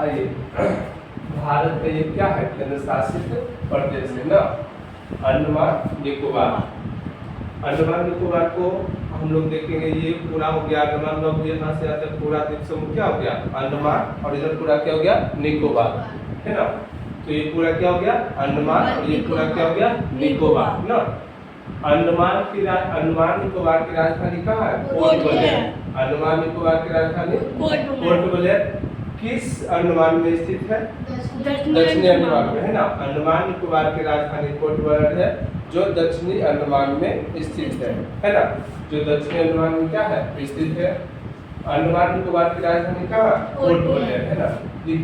आइए, भारत का ये क्या है, केंद्र शासित प्रदेश है ना, अंडमान निकोबार। अंडमान निकोबार को हम लोग देखेंगे, ये पूरा हो गया अंडमान, लोग यहाँ से आते पूरा द्वीप समूह क्या हो गया अंडमान, और इधर पूरा क्या हो गया निकोबार, है ना। तो ये पूरा क्या हो गया अंडमान, और ये पूरा क्या हो गया निकोबार ना। अंडमान निकोबार की राजधानी कहाँ है, पोर्ट ब्लेयर। अंडमान निकोबार की राजधानी पोर्ट ब्लेयर किस अंडमान में स्थित है, दक्षिणी अंडमान में, है ना। अंडमान निकोबार की राजधानी पोर्ट ब्लेयर है, जो दक्षिणी अंडमान में स्थित है ना, जो दक्षिणी अंडमान में क्या है स्थित है। अंडमान निकोबार की राजधानी कहाँ, पोर्ट ब्लेयर, है ना।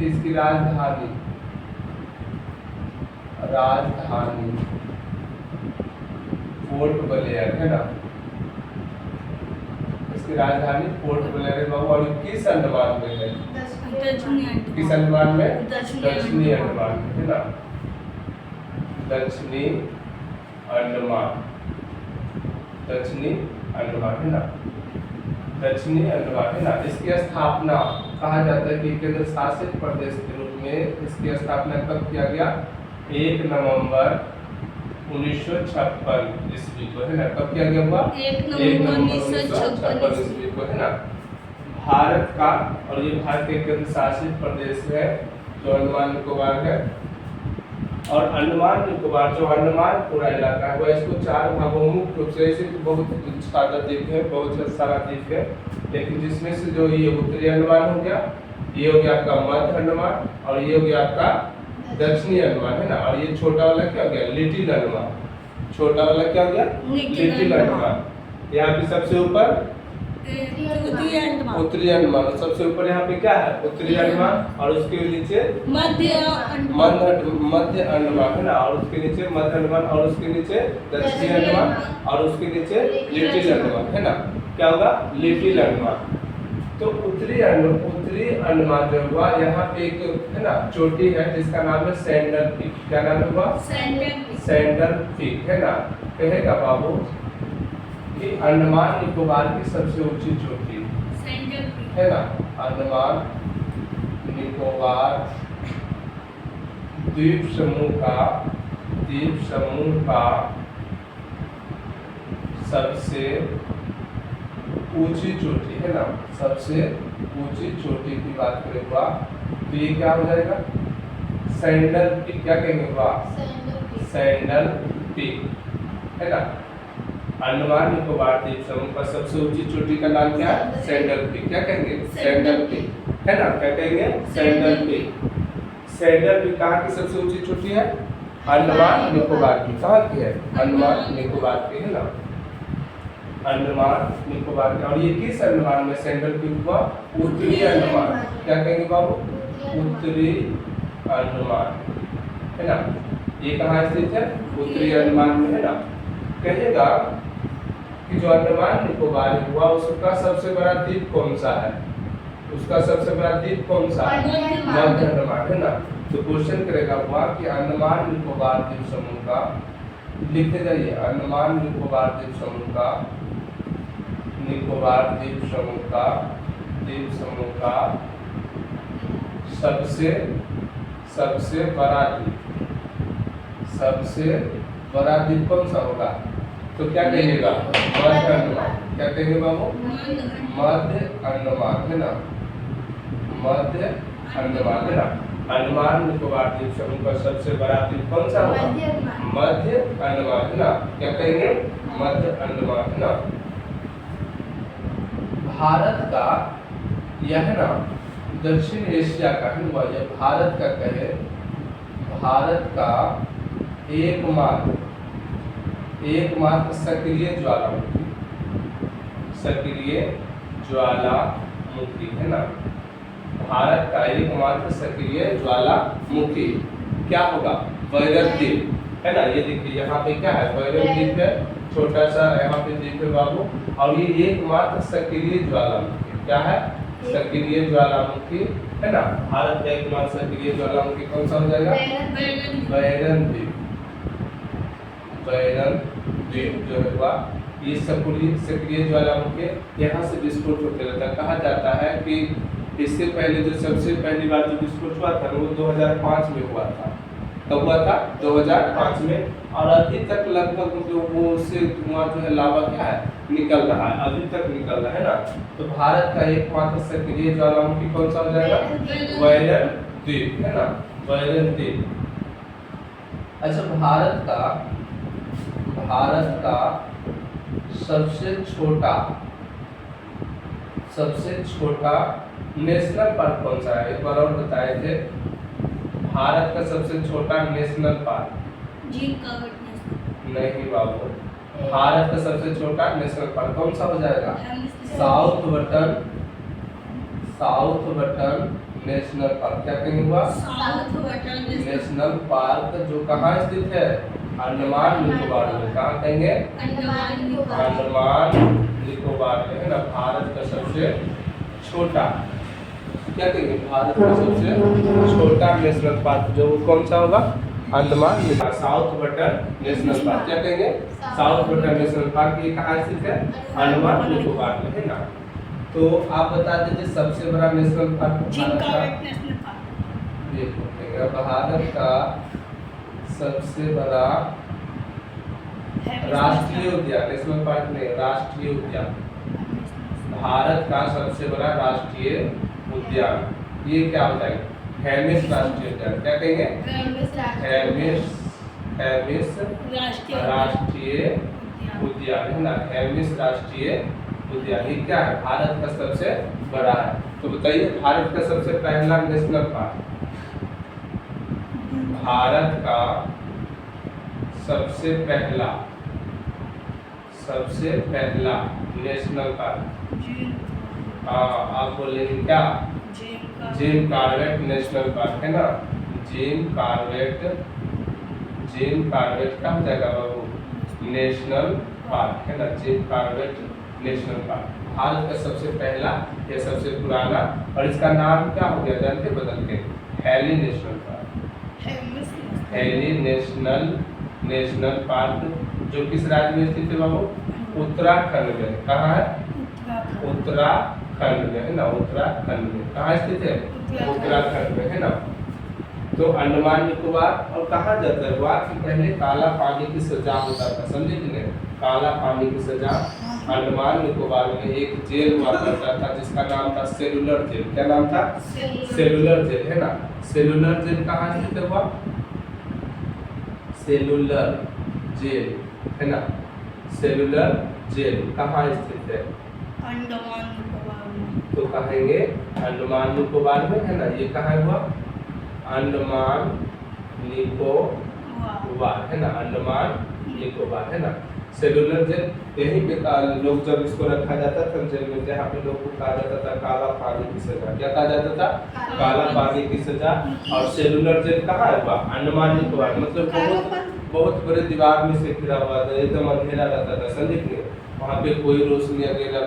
इसकी राजधानी पोर्ट ब्लेयर, है ना, इसकी राजधानी पोर्ट ब्लेयर है। और किस अंडमान में है, किस अंडमान में, दक्षिणी अंडमान में, है ना, दक्षिणी अंडमान, दक्षिणी अंडमान, है ना, दक्षिणी अंडमान, है ना। इसकी स्थापना कहा जाता है कि केंद्र शासित प्रदेश के रूप में इसकी स्थापना कब किया गया, 1 नवंबर 1956 ईस्वी को, है ना। कब किया गया हुआ, 1 नवंबर 1956 ईस्वी को, है ना। भारत का, और ये भारत के केंद्र शासित प्रदेश है जो अंडमान निकोबार है। और अंडमान निकोबार जो अंडमान पूरा इलाका है वह इसको 4 भागों में मुख्य रूप से, ऐसे तो बहुत सारा द्वीप है, बहुत सारा द्वीप है, लेकिन जिसमें से जो ये उत्तरी अंडमान हो गया, ये हो गया आपका मध्य अंडमान, और ये हो गया आपका दक्षिणी अंडमान, है ना। और ये छोटा वाला क्या हो गया, लिटिल अंडमान। छोटा वाला क्या हो गया, लिटिल अंडमान। यहाँ पे सबसे ऊपर उत्तरी अंडमान, सबसे ऊपर यहाँ पे क्या है उत्तरी अंडमान, और उसके नीचे मध्य अंडमान, है ना, और उसके नीचे मध्य अंडमान, और उसके नीचे दक्षिणी अंडमान, और उसके नीचे लिटिल अंडमान, है ना। क्या होगा, लिटिल अंडमान। तो उत्तरी अंडमान जो हुआ, यहाँ पे एक है ना चोटी है जिसका नाम है सैंडल पीक। क्या नाम हुआ, सैंडल पीक, है ना। कहेगा बाबू कि अंडमान निकोबार की सबसे ऊंची चोटी है ना, अंडमान निकोबार द्वीप समूह का सबसे ऊंची चोटी, है ना, सबसे ऊंची चोटी की बात करेगा तो ये क्या हो जाएगा, सैंडल पीक। क्या कहेंगे हुआ, सैंडल पीक, है ना। अंडमान निकोबार द्वीप समूह पर सबसे ऊंची चोटी का नाम क्या है, सैंडल पीक। क्या कहेंगे, सैंडल पीक, है ना। क्या कहेंगे, सैंडल पीक। सैंडल पीक कहाँ की सबसे ऊंची चोटी है, अंडमान निकोबार की। कहाँ की है, अंडमान निकोबार की, है ना, अंडमान निकोबार की। और ये किस अंडमान में सैंडल पीक हुआ, उत्तरी अंडमान। क्या कहेंगे बाबू, उत्तरी अंडमान, है ना। ये कहाँ स्थित है, उत्तरी अंडमान में, है ना। कहेगा कि जो अंडमान निकोबार हुआ उसका सबसे बड़ा द्वीप कौन सा है, उसका सबसे बड़ा द्वीप कौन सा है, मध्य अंडमान, है ना। तो क्वेश्चन करेगा हुआ कि अंडमान निकोबार द्वीप समूह का, लिखते जाइए, अंडमान निकोबार द्वीप समूह का, निकोबार द्वीप समूह का सबसे बड़ा द्वीप कौन सा होगा, तो क्या कहिएगा, मध्य अंडमान। क्या कहेंगे बाबू, मध्य अंडमान, है ना, मध्य अंडमान, है ना। अंडमान निकोबार द्वीप समूह का सबसे बड़ा द्वीप कौन सा होगा, मध्य अंडमान, है ना। क्या कहेंगे, मध्य अंडमान, है ना। भारत का यह ना दक्षिण एशिया का, है ना, यह भारत का कहे, भारत का एकमात्र सक्रिय ज्वालामुखी, है ना। भारत का एकमात्र सक्रिय ज्वालामुखी क्या होगा, भैरव द्वीप, है ना। ये देखिए यहाँ पे क्या है, भैरव द्वीप है, छोटा सा यहाँ पे द्वीप है बाबू। और ये एकमात्र सक्रिय ज्वालामुखी क्या है, सक्रिय ज्वालामुखी, है ना। भारत का एकमात्र सक्रिय ज्वालामुखी कौन सा हो जाएगा, बैरन द्वीप। बैरन द्वीप जो हुआ, ये सक्रिय ज्वालामुखी, यहाँ से विस्फोट होते रहता है। कहा जाता है कि इससे पहले जो सबसे पहली बार जो विस्फोट हुआ था वो 2005 में हुआ था। कब हुआ था? 2005 में। और अभी तक लगभग जो वो उससे धुआं जो है लावा क्या है निकल रहा है, अभी तक निकल रहा है ना। तो भारत का एकमात्र सक्रिय ज्वालामुखी कौन सा हो जाएगा? वैलन द्वीप है ना, वैलन द्वीप। अच्छा, भारत का सबसे छोटा नेशनल पार्क कौन सा है? एक बार और बताए थे। भारत का सबसे छोटा national park Jim Corbett national. नहीं बाबू, भारत का सबसे छोटा नेशनल पार्क कौन सा हो जाएगा? South button national park. क्या कहेंगे हुआ? साउथ बटन नेशनल पार्क जो कहाँ स्थित है? अंडमान निकोबार में। कहाँ कहेंगे? अंडमान निकोबार। अंडमान निकोबार में है ना। भारत का सबसे छोटा, क्या कहेंगे? भारत का सबसे छोटा नेशनल पार्क जो कौन सा होगा? Andaman Nicobar, south button national park. क्या कहेंगे? South button national park. ये कहाँ स्थित है? अंडमान निकोबार में है ना। तो आप बता दीजिए सबसे बड़ा नेशनल पार्क जिम भारत का? Corbett national park. देखो भारत का सबसे बड़ा राष्ट्रीय उद्यान, नेशनल पार्क नहीं, राष्ट्रीय उद्यान। भारत का सबसे बड़ा राष्ट्रीय उद्यान ये क्या होता है? हेमिस राष्ट्रीय उद्यान। क्या कहेंगे? हेमिस राष्ट्रीय उद्यान है ना, हेमिस राष्ट्रीय उद्यान। ये क्या है? भारत का सबसे बड़ा है। तो बताइए भारत का सबसे पहला नेशनल पार्क, भारत का सबसे पहला नेशनल पार्क। आप बोलेंगे क्या? जिम कॉर्बेट नेशनल पार्क है ना। जिम कॉर्बेट क्या हो जाएगा बाबू? नेशनल पार्क है ना, Jim Corbett national park. Bharat का सबसे पहला या सबसे पुराना, और इसका नाम क्या हो गया जानते बदल के? Hailey national park. Hailey national park जो किस राज्य में स्थित है बाबू? उत्तराखंड में। कहाँ है? उत्तराखंड में है ना, उत्तराखंड में। कहाँ स्थित है? उत्तराखंड में है ना। तो अंडमान निकोबार, और कहा जाता है हुआ कि पहले काला पानी की सजा होता था, समझे कि नहीं? काला पानी की सजा अंडमान निकोबार में एक जेल हुआ करता था जिसका नाम था सेलुलर जेल। क्या नाम था? सेलुलर जेल है ना। सेलुलर जेल कहाँ स्थित हुआ? सेलुलर जेल है ना, सेलुलर जेल कहाँ स्थित है? अंडमान निकोबार में। तो कहेंगे अंडमान निकोबार में है ना। ये कहाँ हुआ? अंडमान निकोबार है ना, अंडमान निकोबार है ना। सेलुलर जेल यहीं पे लोग जब इसको रखा जाता था जेल में, जहाँ पे लोग को कहा जाता था काला पानी की सजा। क्या कहा जाता था? काला पानी की सजा। और सेलुलर जेल कहाँ हुआ? अंडमान निकोबार। मतलब बहुत बड़े दीवार में से घिरा हुआ था, एकदम अंधेरा रहता था, समझे? वहाँ पे कोई रोशनी वगैरह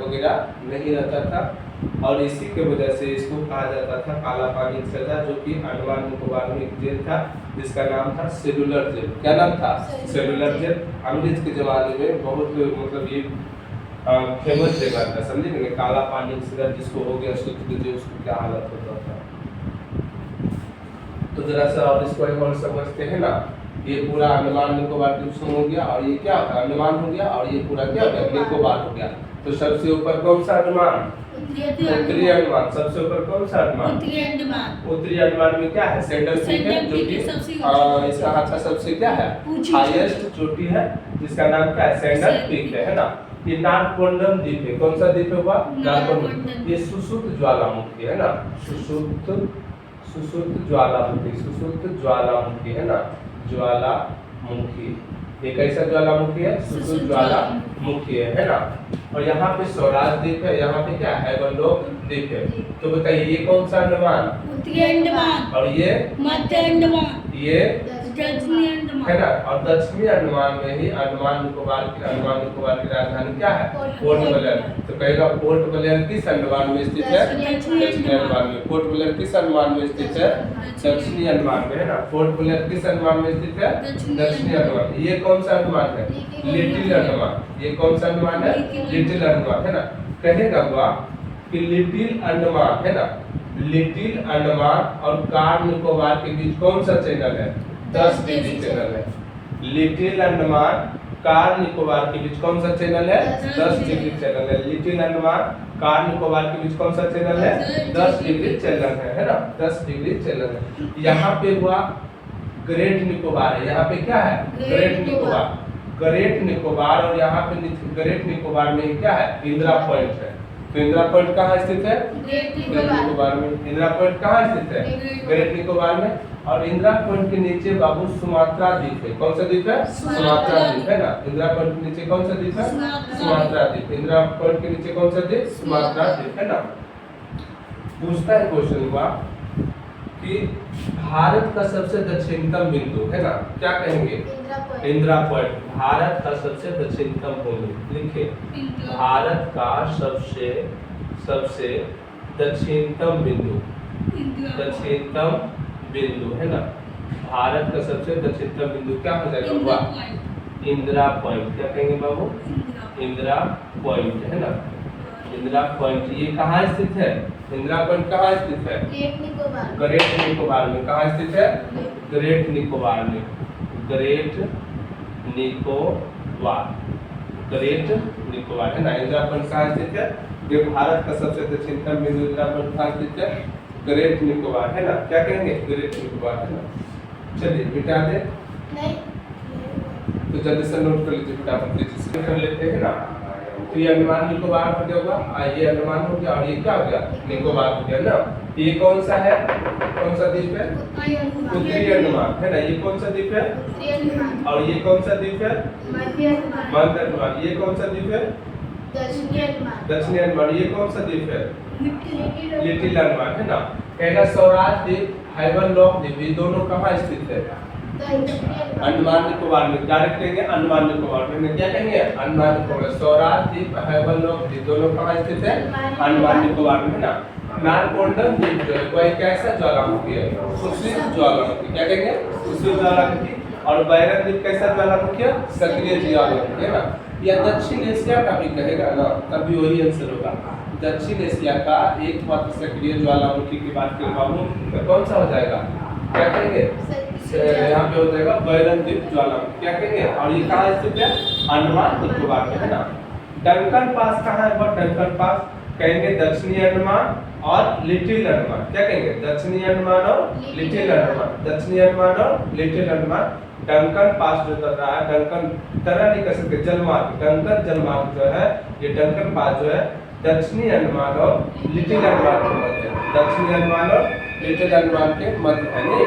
नहीं रहता था, और इसी के वजह से इसको कहा जाता था काला पानी की सजा, जो कि अंडमान निकोबार में एक जेल था जिसका नाम था सेलुलर जेल। क्या नाम था? Cellular jail. अंग्रेज के जमाने में बहुत मतलब ये फेमस जगह था, समझे? काला पानी की सजा जिसको हो गया सूत्र कीजिए उसको क्या हालत होता था। तो जरा सा और इसको एक और समझते हैं ना। ये पूरा अंडमान निकोबार द्वीप हो गया, और ये क्या होगा? अंडमान हो गया, और ये पूरा क्या हो गया? निकोबार हो गया। तो सबसे ऊपर कौन सा अंडमान? उत्तरी अंडमान। सबसे ऊपर कौन सा अंडमान? उत्तरी अंडमान में क्या है? सेंट्रल पीक है, जो कि इसका हाथ का सबसे क्या है? हाईएस्ट चोटी है, जिसका नाम क्या है? सेंट्रल पीक है ना। ये नागकोंडम द्वीप है। कौन सा द्वीप होगा? नागकोंडम। ये सुसुप्त ज्वालामुखी है ना, सुसुप्त ज्वालामुखी है ना, ज्वालामुखी। ये कैसा ज्वालामुखी है? सुसुप्त ज्वालामुखी है ना। और यहाँ पे स्वराज द्वीप है, यहाँ पे क्या है? हेवनलोक द्वीप है। तो बताइए ये कौन सा अंडमान? उत्तरी अंडमान। और ये मध्य अंडमान। ये दक्षिणी अंडमान है ना। और दक्षिणी अंडमान में ही अंडमान निकोबार की राजधानी क्या है? Port Blair. तो कहेगा पोर्ट ब्लेयर किस अंडमान में स्थित है? दक्षिणी अंडमान में। पोर्ट ब्लेयर किस अंडमान में स्थित है? दक्षिणी अंडमान में है ना। पोर्ट ब्लेयर किस अंडमान में स्थित है? दक्षिणी अंडमान। ये कौन सा अंडमान है? लिटिल अंडमान। ये कौन सा अंडमान है? लिटिल अंडमान है ना। कहेगा हुआ कि लिटिल अंडमान है ना, लिटिल अंडमान और कार निकोबार के बीच कौन सा चैनल है? 10 डिग्री चैनल है। लिटिल अंडमान कार निकोबार के बीच कौन सा चैनल है? 10 डिग्री चैनल है। लिटिल अंडमान कार निकोबार के बीच कौन सा चैनल है? 10 डिग्री चैनल है ना? 10 डिग्री चैनल है। यहाँ पे हुआ ग्रेट निकोबार है। यहाँ पे क्या है? ग्रेट निकोबार। ग्रेट निकोबार और यहाँ पे ग्रेट निकोबार में क्या है? इंदिरा पॉइंट है। तो इंदिरा पॉइंट कहाँ स्थित है? ग्रेट ग्रेट निकोबार में। इंदिरा पॉइंट कहाँ स्थित है? ग्रेट निकोबार में। और इंदिरा पॉइंट के नीचे बाबू सुमात्रा द्वीप है। कौन सा द्वीप है? सुमात्रा द्वीप है ना? इंदिरा पॉइंट के नीचे कौन सा द्वीप है? सुमात्रा द्वीप। इंदिरा पॉइंट के नीचे कौन सा द्वीप? सुमात्रा द्वीप है ना? पूछता है क्वेश्चन हुआ कि भारत का सबसे दक्षिणतम बिंदु है ना, क्या कहेंगे? इंदिरा पॉइंट। भारत का सबसे दक्षिणतम बिंदु लिखे। भारत का सबसे दक्षिणतम बिंदु, दक्षिणतम बिंदु है ना? भारत का सबसे दक्षिणतम बिंदु क्या हो जाएगा? इंदिरा पॉइंट। क्या कहेंगे बाबू? इंदिरा पॉइंट है ना? इंदिरा पॉइंट ये कहाँ स्थित है? इंदिरा पॉइंट कहाँ स्थित है? ग्रेट निकोबार में। कहाँ स्थित है? ग्रेट निकोबार में। ग्रेट निकोबार, ग्रेट निकोबार है ना? इंदिरा पॉइंट कहाँ स्थित है? ये भारत का सबसे दक्षिणतम बिंदु इंदिरा पॉइंट कहाँ स्थित है? ग्रेट निकोबार है ना? क्या कहेंगे? ग्रेट निकोबार है ना? चलिए मिटा दे। तो जल्दी से नोट कर लीजिए, फटाफट तेजी से कर लेते हैं ना। तो ये अंडमान निकोबार हो गया होगा, ये अंडमान हो गया और ये क्या हो गया? निकोबार हो गया ना? ये कौन सा है? कौन सा द्वीप है? उत्तरी अंडमान है ना? ये कौन सा द्वीप है? और ये कौन सा द्वीप है? मध्य अंडमान। ये कौन सा द्वीप है? दक्षिणी अंडमान। ये कौन सा द्वीप है? लिटिल अंडमान है ना? कहेगा स्वराज द्वीप, हैवलॉक द्वीप, ये दोनों कहाँ स्थित है? अंडमान निकोबार में। डायरेक्ट कहेंगे अंडमान निकोबार में। क्या कहेंगे? अंडमान निकोबार। स्वराज द्वीप, हैवलॉक द्वीप दोनों कहाँ स्थित है? अंडमान निकोबार में है ना? नारकोंडम द्वीप जो है वह एक ऐसा ज्वालामुखी है, सुशील ज्वालामुखी। क्या कहेंगे? सुशील ज्वालामुखी। और बैरन द्वीप कैसा ज्वालामुखी है? सक्रिय ज्वालामुखी है ना? या दक्षिण एशिया का भी कहेगा ना, तभी वही आंसर होगा। दक्षिण एशिया का एकमात्र सक्रिय ज्वालामुखी की बात करें बाबू तो कौन सा हो जाएगा? क्या कहेंगे? यहाँ पे हो जाएगा बैरन द्वीप ज्वालामुखी। क्या कहेंगे? और ये कहाँ स्थित है? अंडमान निकोबार में है ना? डंकन पास कहाँ है? वो डंकन पास कहेंगे दक्षिणी अंडमान और लिटिल अंडमान। क्या कहेंगे? दक्षिणी अंडमान और लिटिल अंडमान। दक्षिणी अंडमान और लिटिल अंडमान। डंकन पास जो कर रहा है, डंकन तरह नहीं कर सकते, जलमार्ग, डंकन जलमार्ग जो है, ये डंकन पास जो है दक्षिणी अंडमान और लिटिल अंडमान के मध्य है। दक्षिणी अंडमान और लिटिल अंडमान के मध्य है। नहीं